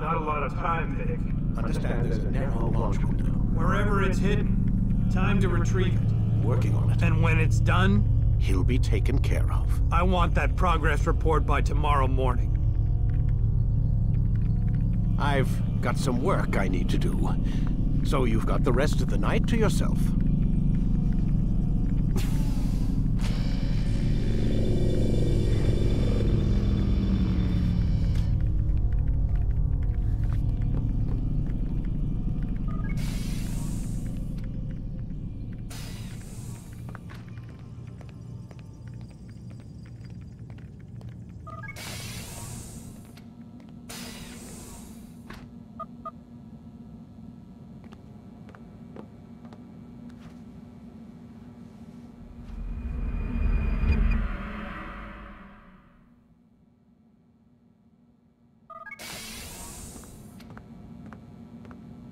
Not a lot of time, Vic. Understand there's a narrow launch window. Wherever it's hidden, time to retrieve it. Working on it. And when it's done, He'll be taken care of. I want that progress report by tomorrow morning. I've got some work I need to do. So you've got the rest of the night to yourself.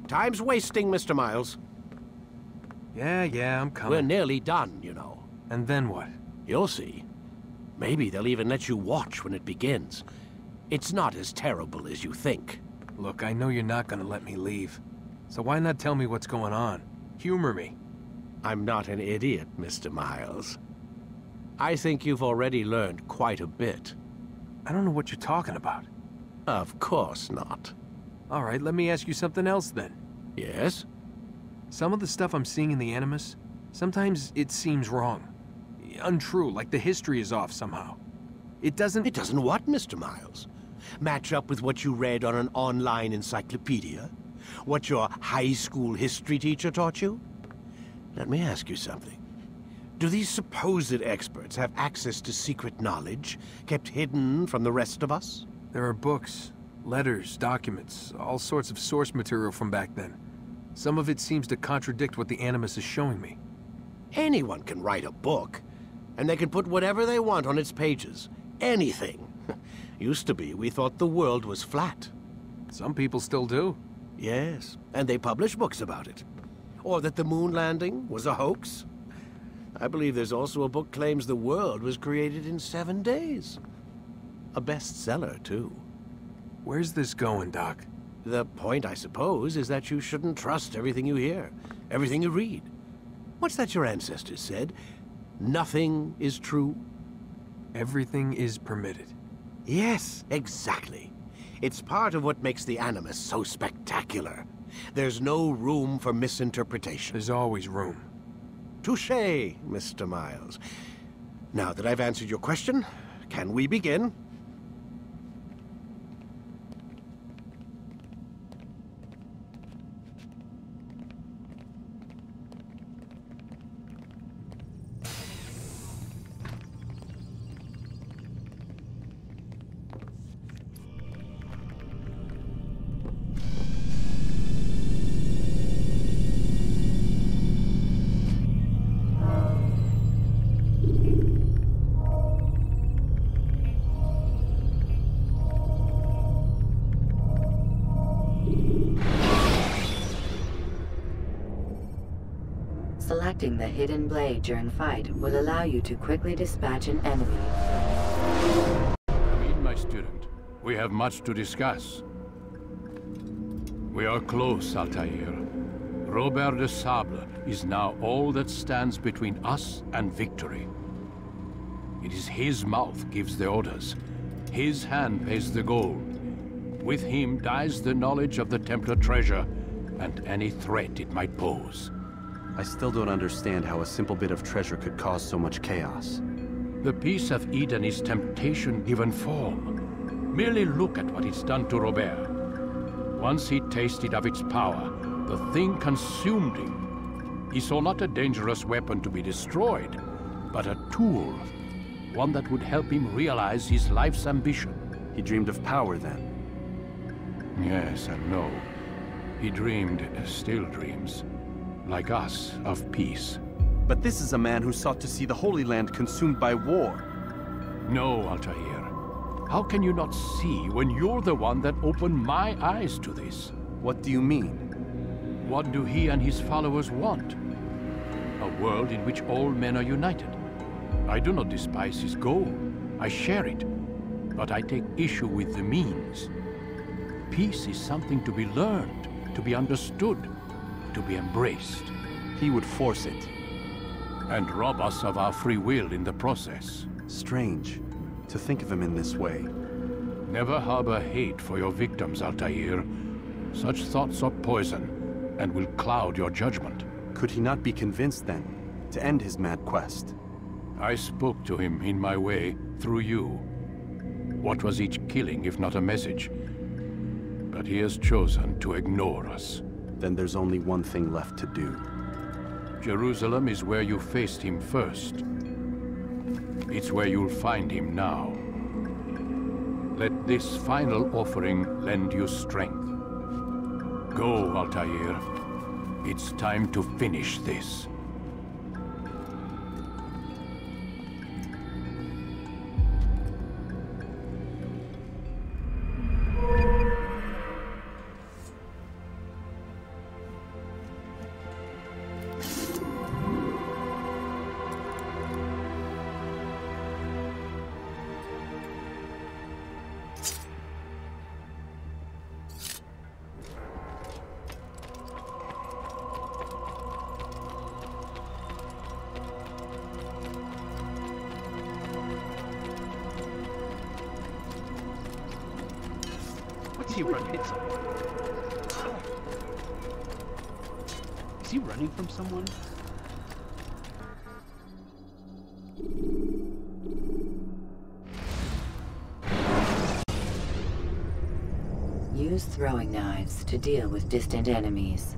Time's wasting, Mr. Miles. Yeah, I'm coming. We're nearly done, you know. And then what? You'll see. Maybe they'll even let you watch when it begins. It's not as terrible as you think. Look, I know you're not gonna let me leave. So why not tell me what's going on? Humor me. I'm not an idiot, Mr. Miles. I think you've already learned quite a bit. I don't know what you're talking about. Of course not. All right, let me ask you something else then. Yes? Some of the stuff I'm seeing in the Animus, sometimes it seems wrong. Untrue, like the history is off somehow. It doesn't... It doesn't what, Mr. Miles? Match up with what you read on an online encyclopedia? What your high school history teacher taught you? Let me ask you something. Do these supposed experts have access to secret knowledge kept hidden from the rest of us? There are books, letters, documents, all sorts of source material from back then. Some of it seems to contradict what the Animus is showing me. Anyone can write a book, and they can put whatever they want on its pages. Anything. Used to be, we thought the world was flat. Some people still do. Yes, and they publish books about it. Or that the moon landing was a hoax. I believe there's also a book claims the world was created in 7 days. A bestseller, too. Where's this going, Doc? The point, I suppose, is that you shouldn't trust everything you hear, everything you read. What's that your ancestors said? Nothing is true? Everything is permitted. Yes, exactly. It's part of what makes the Animus so spectacular. There's no room for misinterpretation. There's always room. Touché, Mr. Miles. Now that I've answered your question, can we begin? Selecting the hidden blade during fight will allow you to quickly dispatch an enemy. Come in, my student. We have much to discuss. We are close, Altair. Robert de Sable is now all that stands between us and victory. It is his mouth gives the orders. His hand pays the gold. With him dies the knowledge of the Templar treasure and any threat it might pose. I still don't understand how a simple bit of treasure could cause so much chaos. The piece of Eden is temptation given form. Merely look at what it's done to Robert. Once he tasted of its power, the thing consumed him. He saw not a dangerous weapon to be destroyed, but a tool. One that would help him realize his life's ambition. He dreamed of power then? Yes and no. He dreamed, still dreams. Like us, of peace. But this is a man who sought to see the Holy Land consumed by war. No, Altair. How can you not see when you're the one that opened my eyes to this? What do you mean? What do he and his followers want? A world in which all men are united. I do not despise his goal. I share it. But I take issue with the means. Peace is something to be learned, to be understood, to be embraced. He would force it. And rob us of our free will in the process. Strange to think of him in this way. Never harbor hate for your victims, Altair. Such thoughts are poison, and will cloud your judgment. Could he not be convinced, then, to end his mad quest? I spoke to him in my way, through you. What was each killing if not a message? But he has chosen to ignore us. Then there's only one thing left to do. Jerusalem is where you faced him first. It's where you'll find him now. Let this final offering lend you strength. Go, Altair. It's time to finish this. What's he running? Is he running from someone? Use throwing knives to deal with distant enemies.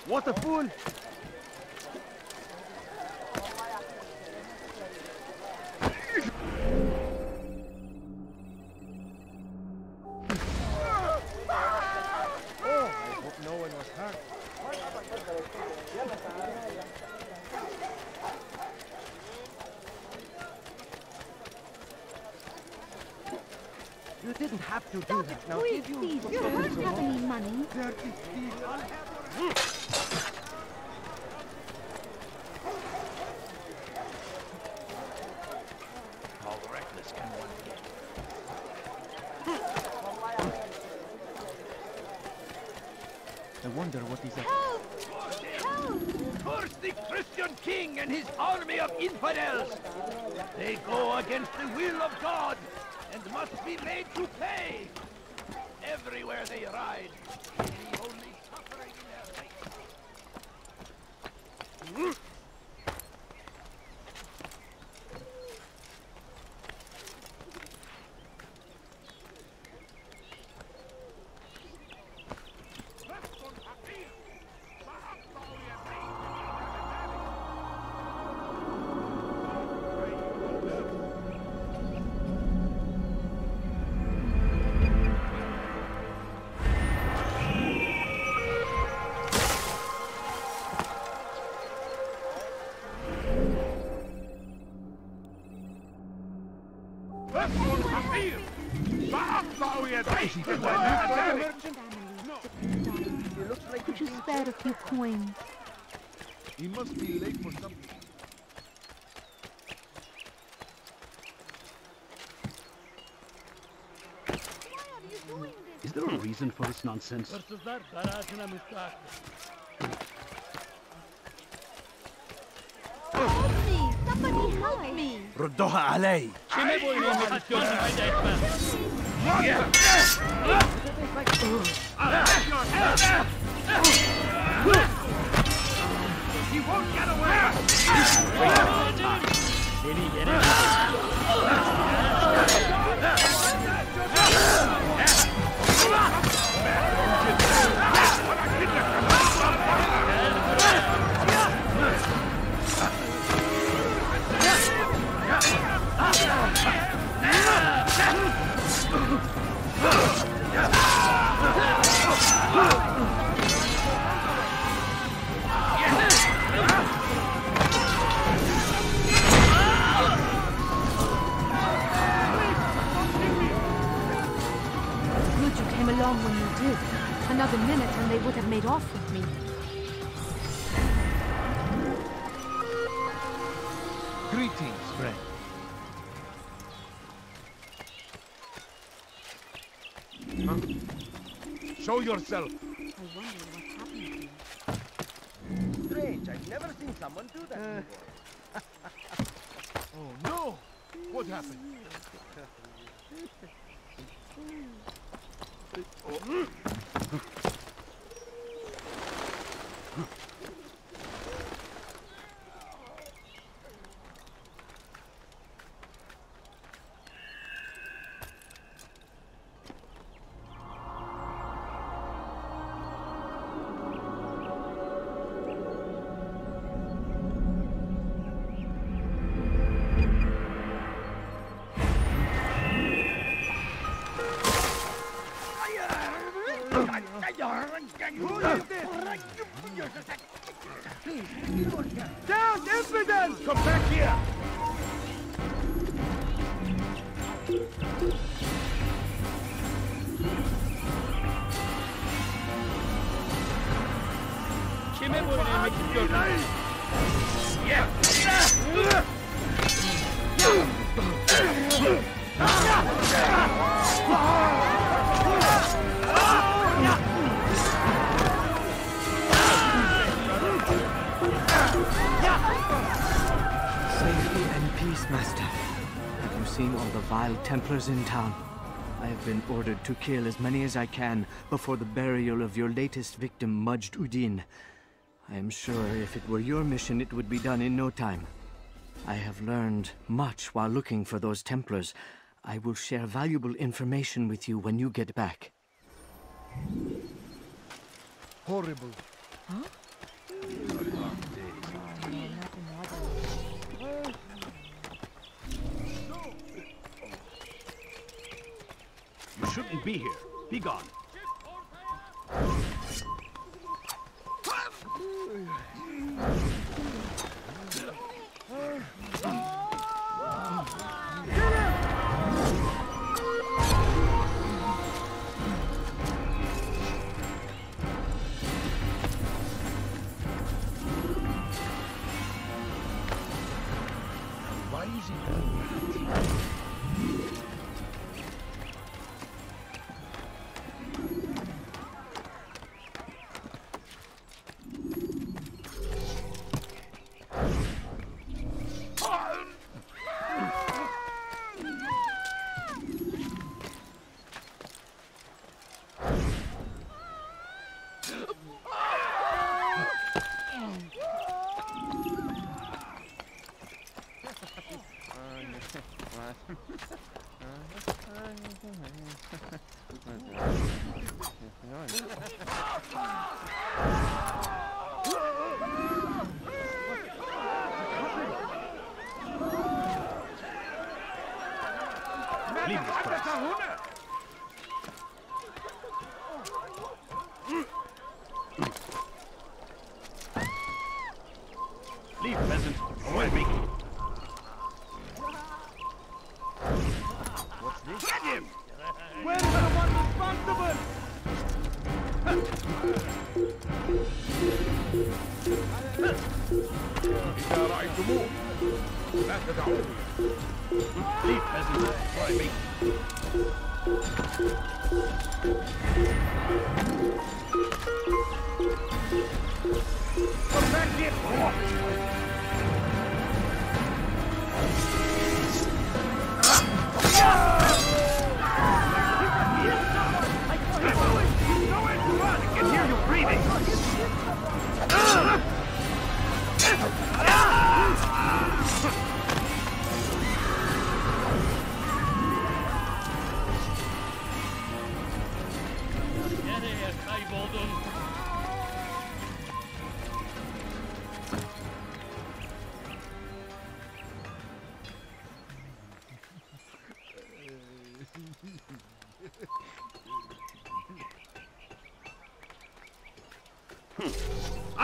What a fool! You didn't have to do that. Now, Please, please, you don't have any money. How reckless can one get? I wonder what he's up. Help! Help! Curse the Christian king and his army of infidels! They go against the will of God and must be made to pay! Everywhere they ride, the only suffering in their race. Could you spare a few coins? He must be late for something. Is there a reason for this nonsense? Help me! Somebody help me! ردوها علي. He won't get away! When you did. Another minute and they would have made off with me. Greetings, friend. Huh? Show yourself. I wonder what happened to you. Strange, I've never seen someone do that before. Oh no! What happened? Down, impudence! Come back here! Safety and peace, Master. Have you seen all the vile Templars in town? I have been ordered to kill as many as I can before the burial of your latest victim, Majd Udin. I am sure if it were your mission, it would be done in no time. I have learned much while looking for those Templars. I will share valuable information with you when you get back. Horrible. Huh? You shouldn't be here. Be gone. Why is he doing that? Leave this place. Leave, peasant. Away me. What's this? Get him! Where's the one responsible? إذا رأيتموه لا تدعوه. Leave, peasant. Away me. Come back here! I can hear you breathing.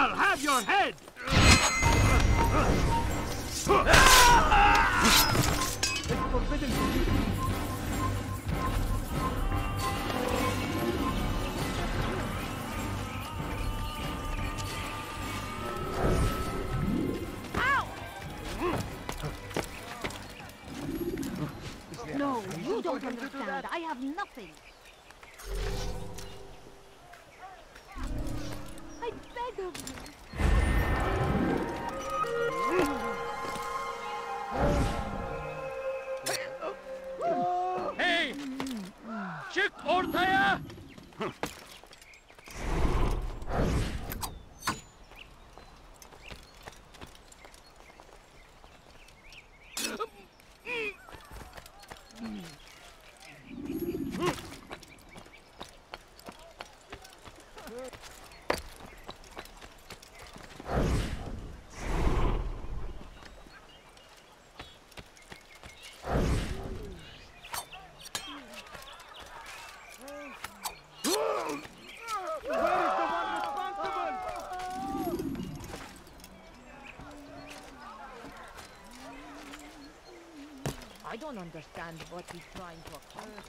I'll have your head! It's forbidden to do. No, you don't understand. I have nothing. I beg of you. Hey! Çık ortaya! I don't understand what he's trying to accomplish.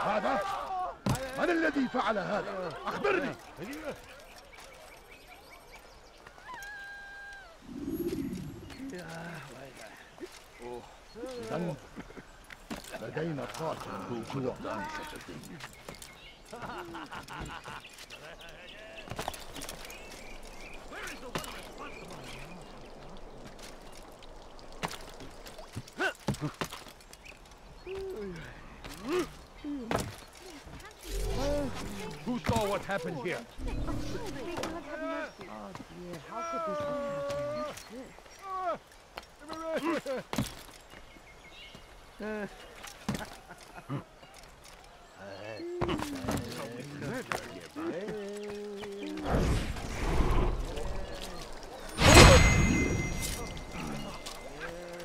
ماذا؟ من الذي فعل هذا؟ أخبرني! إذن لدينا قاتل هو done such a thing. Who saw what happened here? Oh dear, how could this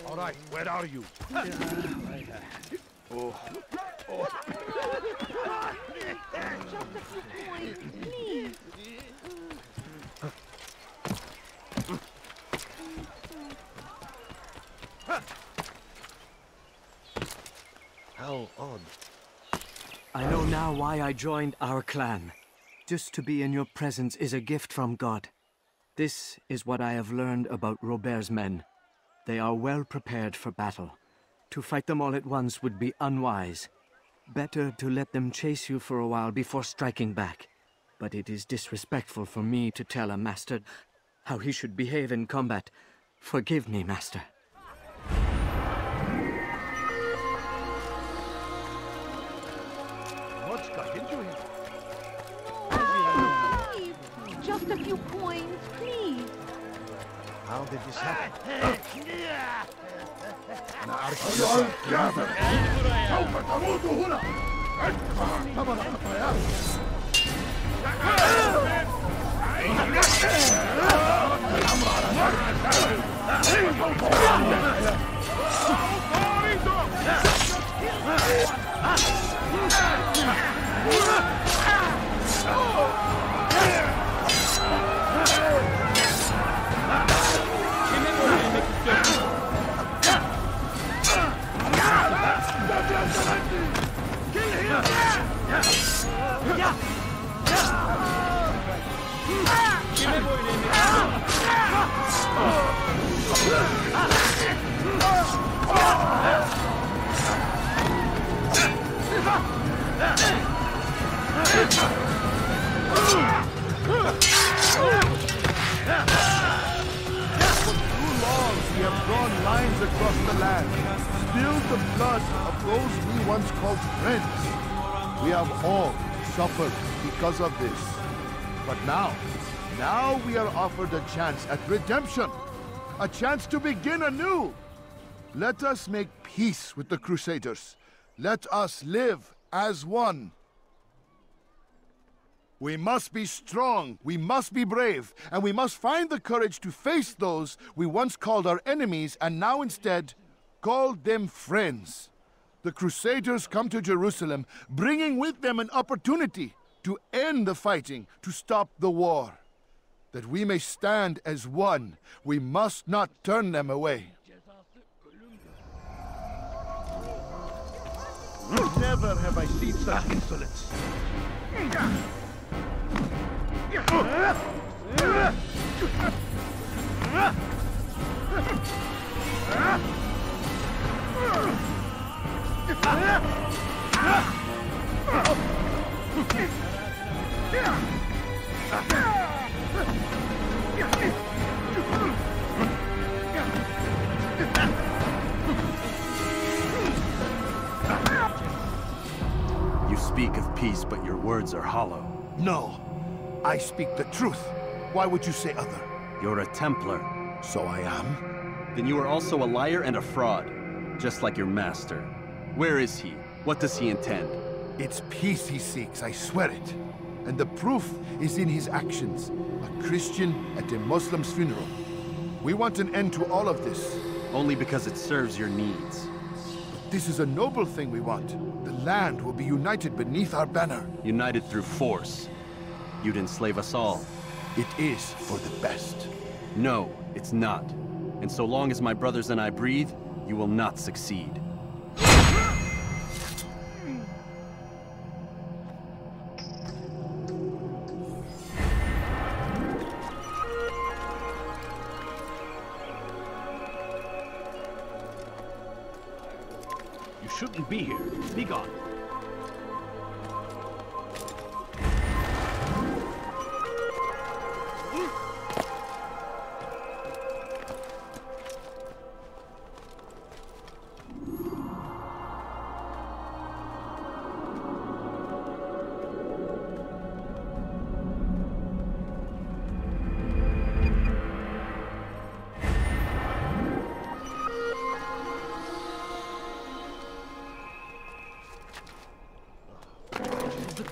All right, where are you? Just a few coins, please. How odd. I know now why I joined our clan. Just to be in your presence is a gift from God. This is what I have learned about Robert's men. They are well prepared for battle. To fight them all at once would be unwise. Better to let them chase you for a while before striking back. But it is disrespectful for me to tell a master how he should behave in combat. Forgive me, master. What's got into him? Please, just a few coins, please. How did this happen? أيها الكافر! سوف تموت هنا! ادفع ثمن خطاياك! الأمر We have drawn lines across the land, spilled the blood of those we once called friends. We have all suffered because of this. But now we are offered a chance at redemption, a chance to begin anew. Let us make peace with the Crusaders, Let us live as one. We must be strong, we must be brave, and we must find the courage to face those we once called our enemies and now instead call them friends. The Crusaders come to Jerusalem, bringing with them an opportunity to end the fighting, to stop the war. That we may stand as one, we must not turn them away. Never have I seen such insolence. You speak of peace, but your words are hollow. No, I speak the truth. Why would you say other? You're a Templar. So I am? Then you are also a liar and a fraud, just like your master. Where is he? What does he intend? It's peace he seeks, I swear it. And the proof is in his actions. A Christian at a Muslim's funeral. We want an end to all of this. Only because it serves your needs. But this is a noble thing we want. The land will be united beneath our banner. United through force. You'd enslave us all. It is for the best. No, it's not. And so long as my brothers and I breathe, you will not succeed. You shouldn't be here. Be gone.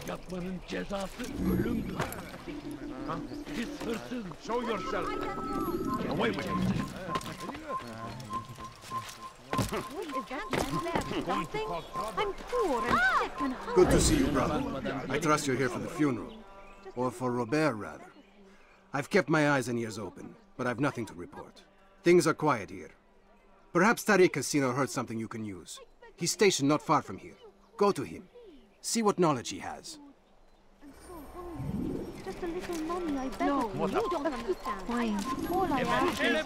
Yapmanın cezası ölümdür. Pis hırsız, show yourself. Get away with it. What is that man there? Something? I'm poor and sick and hungry. Good to see you, brother. I trust you're here for the funeral. Or for Robert, rather. I've kept my eyes and ears open, but I've nothing to report. Things are quiet here. Perhaps Tariq has seen or heard something you can use. He's stationed not far from here. Go to him. See what knowledge he has. Just a little money, I beg No, of you. You don't understand. Fine. All I ask is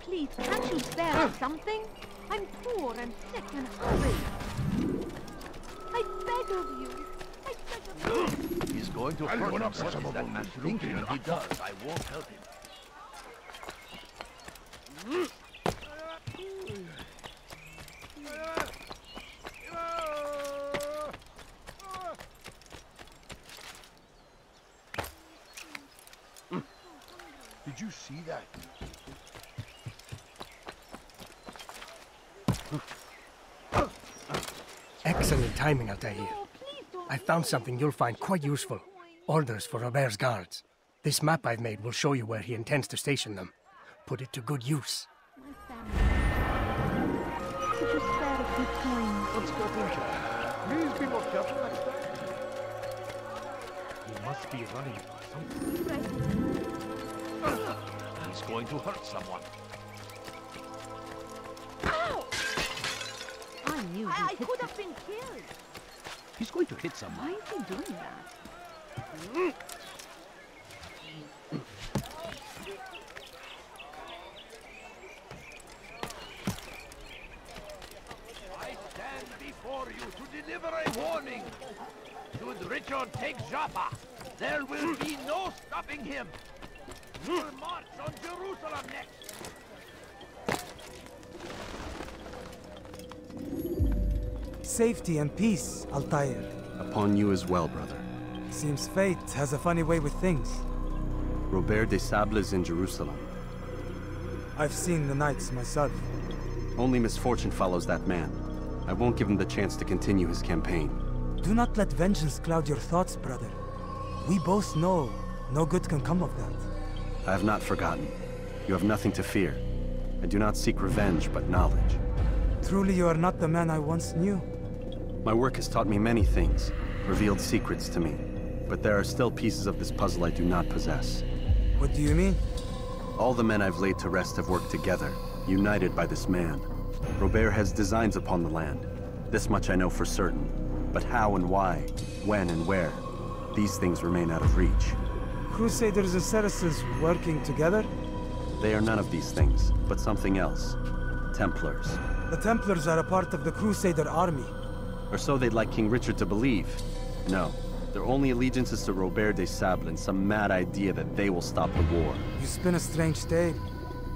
Please, can't you spare something? I'm poor and sick and hungry. I beg of you. I beg of you. He's going to hurt himself. What is that man thinking when he does? I won't help him. Did you see that? Excellent timing, Altair. I found something you'll find quite useful. Orders for Robert's guards. This map I've made will show you where he intends to station them. Put it to good use. Could you spare a few coins? Let's go into it. Please be more careful next time. He must be running for something. He's going to hurt someone. Ow! I knew I could have been killed. He's going to hit someone. Why is he doing that? I stand before you to deliver a warning. Should Richard take Jaffa, there will be no stopping him. We'll march on Jerusalem next. Safety and peace, Altair. Upon you as well, brother. Seems fate has a funny way with things. Robert de Sable is in Jerusalem. I've seen the knights myself. Only misfortune follows that man. I won't give him the chance to continue his campaign. Do not let vengeance cloud your thoughts, brother. We both know no good can come of that. I have not forgotten. You have nothing to fear. I do not seek revenge, but knowledge. Truly you are not the man I once knew. My work has taught me many things, revealed secrets to me. But there are still pieces of this puzzle I do not possess. What do you mean? All the men I've laid to rest have worked together, united by this man. Robert has designs upon the land. This much I know for certain. But how and why, when and where, these things remain out of reach. Crusaders and Saracens working together? They are none of these things, but something else. Templars. The Templars are a part of the Crusader army. Or so they'd like King Richard to believe. No, their only allegiance is to Robert de Sable and some mad idea that they will stop the war. You spin a strange tale.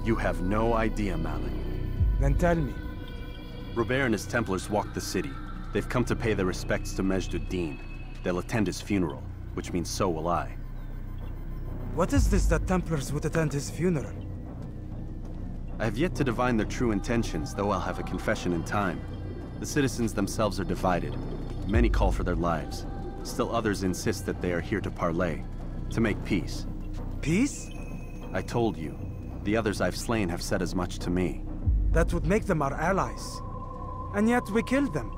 You have no idea, Malik. Then tell me. Robert and his Templars walk the city. They've come to pay their respects to Majd-ud-Din. They'll attend his funeral, which means so will I. What is this that Templars would attend his funeral? I have yet to divine their true intentions, though I'll have a confession in time. The citizens themselves are divided. Many call for their lives. Still others insist that they are here to parley, to make peace. Peace? I told you. The others I've slain have said as much to me. That would make them our allies. And yet we killed them.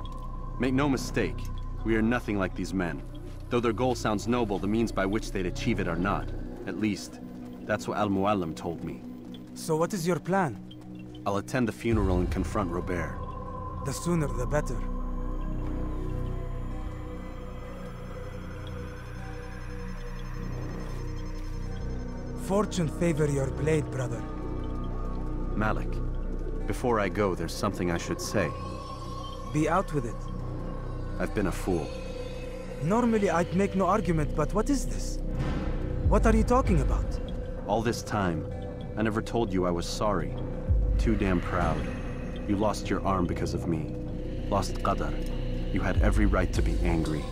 Make no mistake, we are nothing like these men. Though their goal sounds noble, the means by which they'd achieve it are not. At least, that's what Al-Muallim told me. So what is your plan? I'll attend the funeral and confront Robert. The sooner the better. Fortune favor your blade, brother. Malik, before I go, there's something I should say. Be out with it. I've been a fool. Normally I'd make no argument, but what is this? What are you talking about? All this time, I never told you I was sorry. Too damn proud. You lost your arm because of me. Lost Qadar. You had every right to be angry.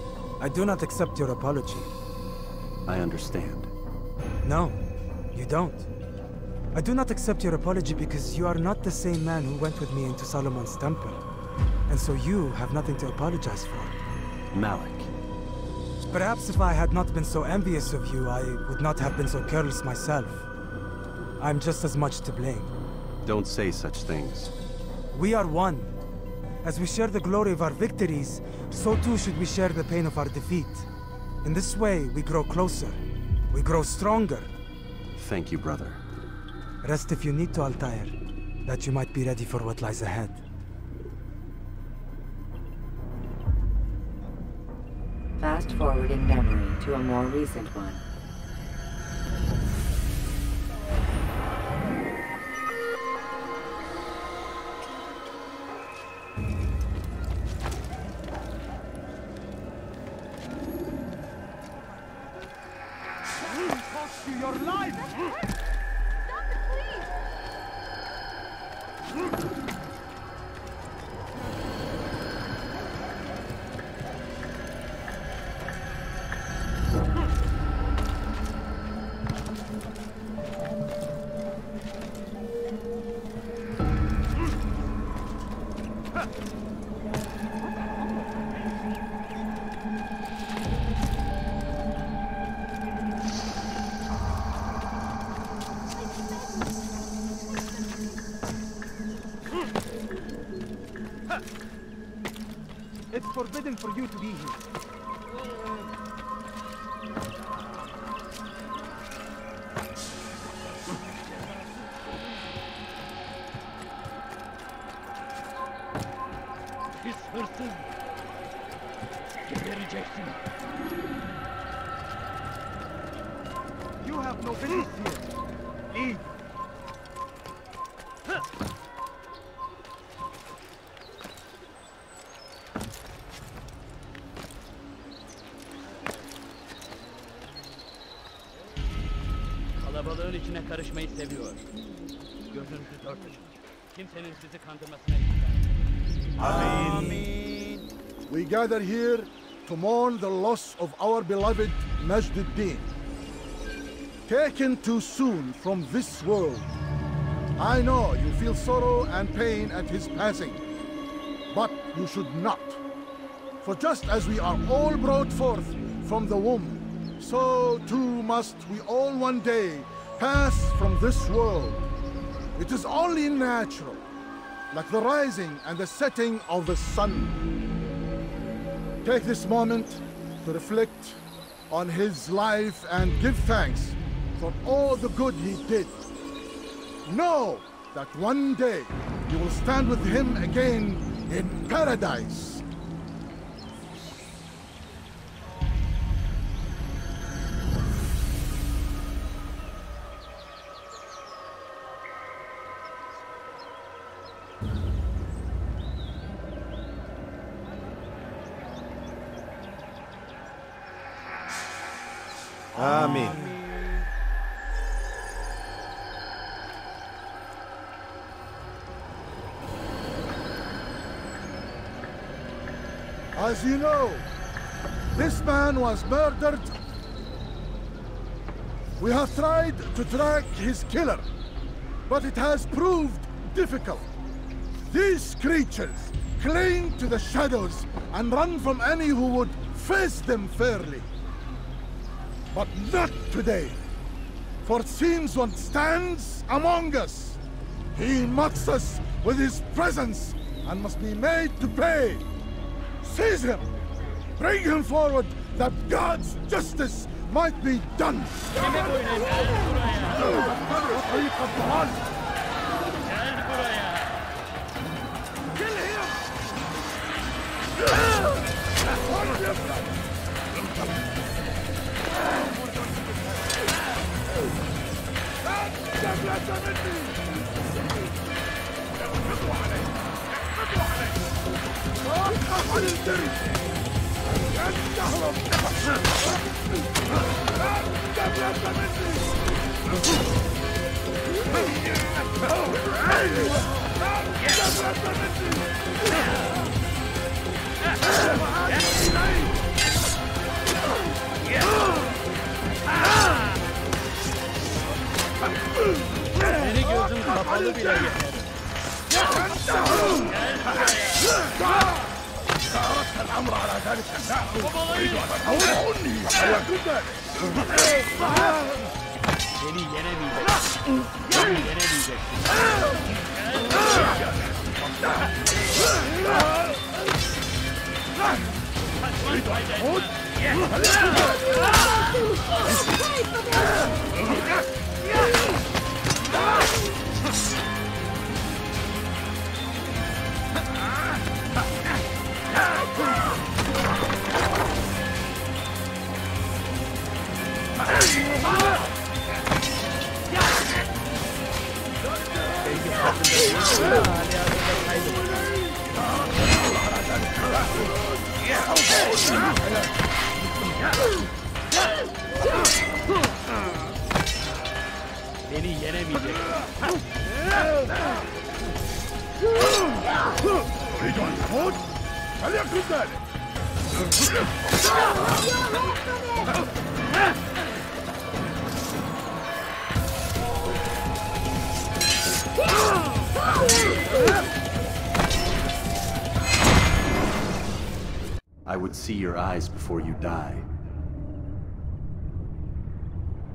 I do not accept your apology. I understand. No, you don't. I do not accept your apology because you are not the same man who went with me into Solomon's temple. And so you have nothing to apologize for. Malik. Perhaps if I had not been so envious of you, I would not have been so careless myself. I'm just as much to blame. Don't say such things. We are one. As we share the glory of our victories, so too should we share the pain of our defeat. In this way, we grow closer. We grow stronger. Thank you, brother. Rest if you need to, Altair, that you might be ready for what lies ahead. fast-forwarding memory to a more recent one. Cost you your life! Stop it, please! It's forbidden for you to be here. This person is a rejection. You have no business here. Leave. Kalabalığın içine karışmayı seviyor. Gözünüzü dört açın. Kimsenin sizi kandırmasına izin vermeyin. Amen. We gather here to mourn the loss of our beloved Majduddin. Taken too soon from this world. I know you feel sorrow and pain at his passing, but you should not. For just as we are all brought forth from the womb, so too must we all one day pass from this world. It is only natural, like the rising and the setting of the sun. Take this moment to reflect on his life and give thanks for all the good he did. Know that one day you will stand with him again in paradise. Amen. As you know, this man was murdered. We have tried to track his killer, but it has proved difficult. These creatures cling to the shadows and run from any who would face them fairly. But not today, for it seems one stands among us. He mocks us with his presence and must be made to pay. Seize him! Bring him forward that God's justice might be done! Kill him! Seni gözüm kapalı bile yeter. الأمر على ذلك أريد أن أعوني Beni yenemeyeceksin. Beni yenemeyeceksin. Beni yenemeyecek. Rigon tot? Kalya kızlar! I would see your eyes before you die.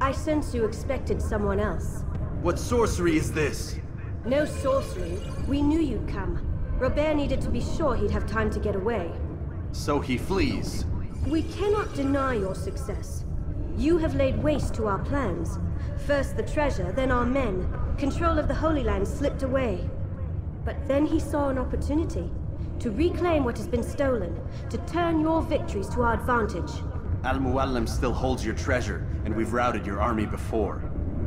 I sense you expected someone else. What sorcery is this? No sorcery. We knew you'd come. Robert needed to be sure he'd have time to get away. So he flees. We cannot deny your success. You have laid waste to our plans. First the treasure, then our men. Control of the Holy Land slipped away. But then he saw an opportunity to reclaim what has been stolen, to turn your victories to our advantage. Al-Muallim still holds your treasure, and we've routed your army before.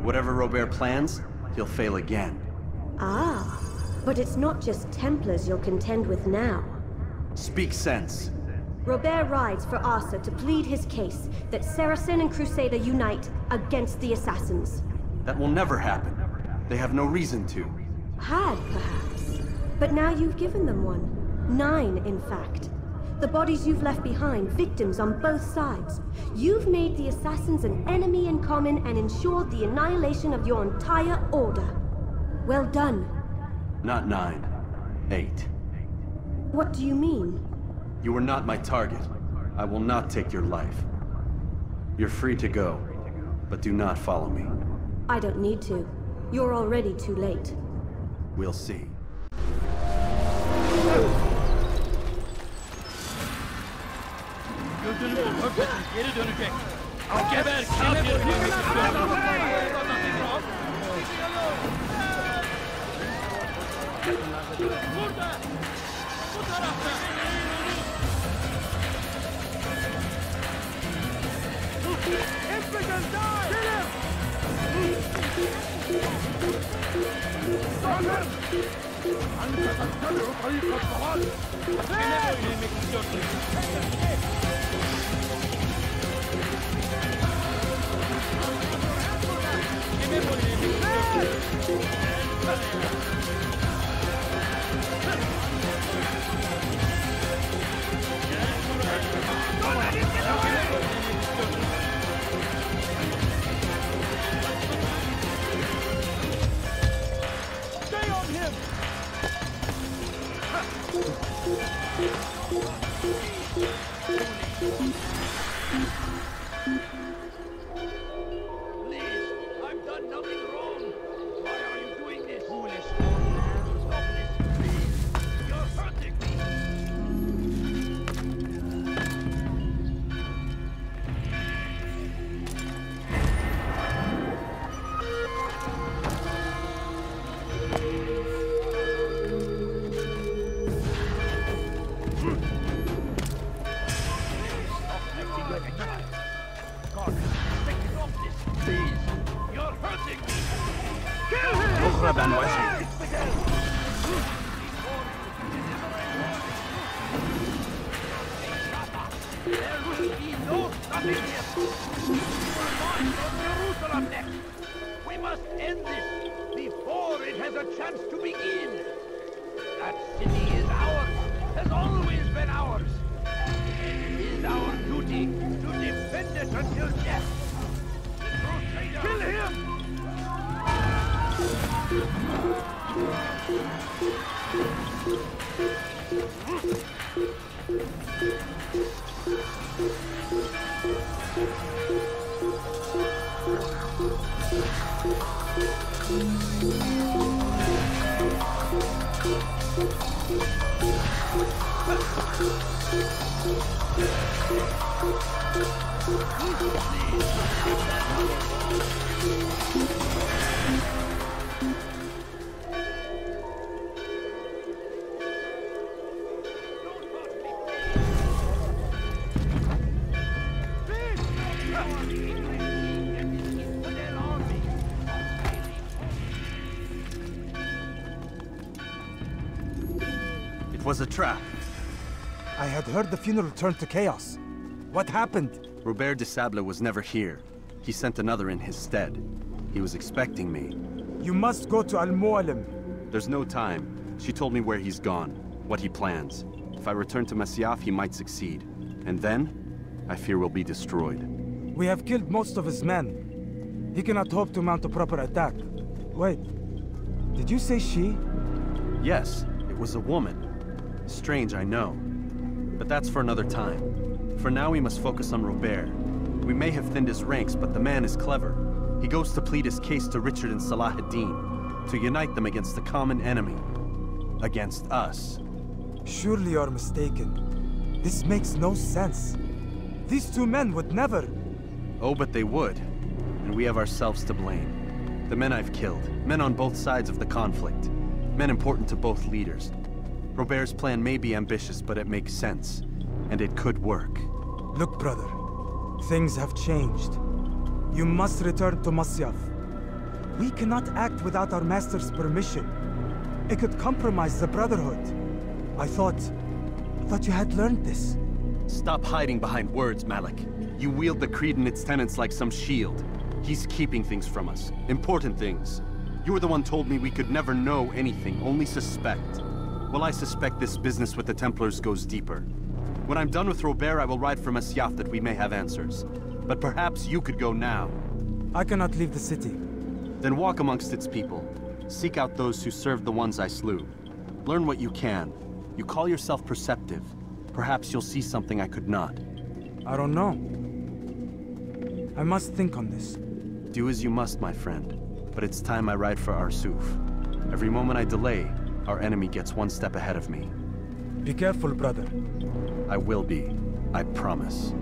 Whatever Robert plans, he'll fail again. Ah, but it's not just Templars you'll contend with now. Speak sense. Robert rides for Asa to plead his case that Saracen and Crusader unite against the Assassins. That will never happen. They have no reason to. Had, perhaps. But now you've given them one. 9, in fact. The bodies you've left behind, victims on both sides. You've made the Assassins an enemy in common and ensured the annihilation of your entire order. Well done. Not 9. 8. What do you mean? You were not my target. I will not take your life. You're free to go, but do not follow me. I don't need to. You're already too late. We'll see. Gözünü örtmesin, geri dönecek. Geber, kafir! Burada! Bu tarafta! Infidels die! Kill him! أنت تتبع طريق الضلال! Stay on him! Please, I've done nothing wrong. Why are you doing this? Foolish old man, stop this, please. You're hurting me. God, take it off this, please. You're hurting me. Kill him! There will be no stopping him. We're marching on Jerusalem next. We must end this before it has a chance to begin. That city is ours, has always been ours. It is our duty to defend it until death. Kill him! was a trap. I had heard the funeral turned to chaos. What happened? Robert de Sable was never here. He sent another in his stead. He was expecting me. You must go to Al-Mu'alim. There's no time. She told me where he's gone, what he plans. If I return to Masyaf, he might succeed. And then, I fear we'll be destroyed. We have killed most of his men. He cannot hope to mount a proper attack. Wait, did you say she? Yes, it was a woman. Strange, I know. But that's for another time. For now, we must focus on Robert. We may have thinned his ranks, but the man is clever. He goes to plead his case to Richard and Salah ad-Din, to unite them against the common enemy. Against us. Surely you're mistaken. This makes no sense. These two men would never... Oh, but they would. And we have ourselves to blame. The men I've killed, men on both sides of the conflict. Men important to both leaders. Robert's plan may be ambitious, but it makes sense. And it could work. Look, brother. Things have changed. You must return to Masyaf. We cannot act without our master's permission. It could compromise the Brotherhood. I thought you had learned this. Stop hiding behind words, Malik. You wield the creed and its tenets like some shield. He's keeping things from us. Important things. You were the one told me we could never know anything, only suspect. Well, I suspect this business with the Templars goes deeper. When I'm done with Robert, I will ride for Masyaf that we may have answers. But perhaps you could go now. I cannot leave the city. Then walk amongst its people. Seek out those who served the ones I slew. Learn what you can. You call yourself perceptive. Perhaps you'll see something I could not. I don't know. I must think on this. Do as you must, my friend. But it's time I ride for Arsuf. Every moment I delay, our enemy gets one step ahead of me. Be careful, brother. I will be. I promise.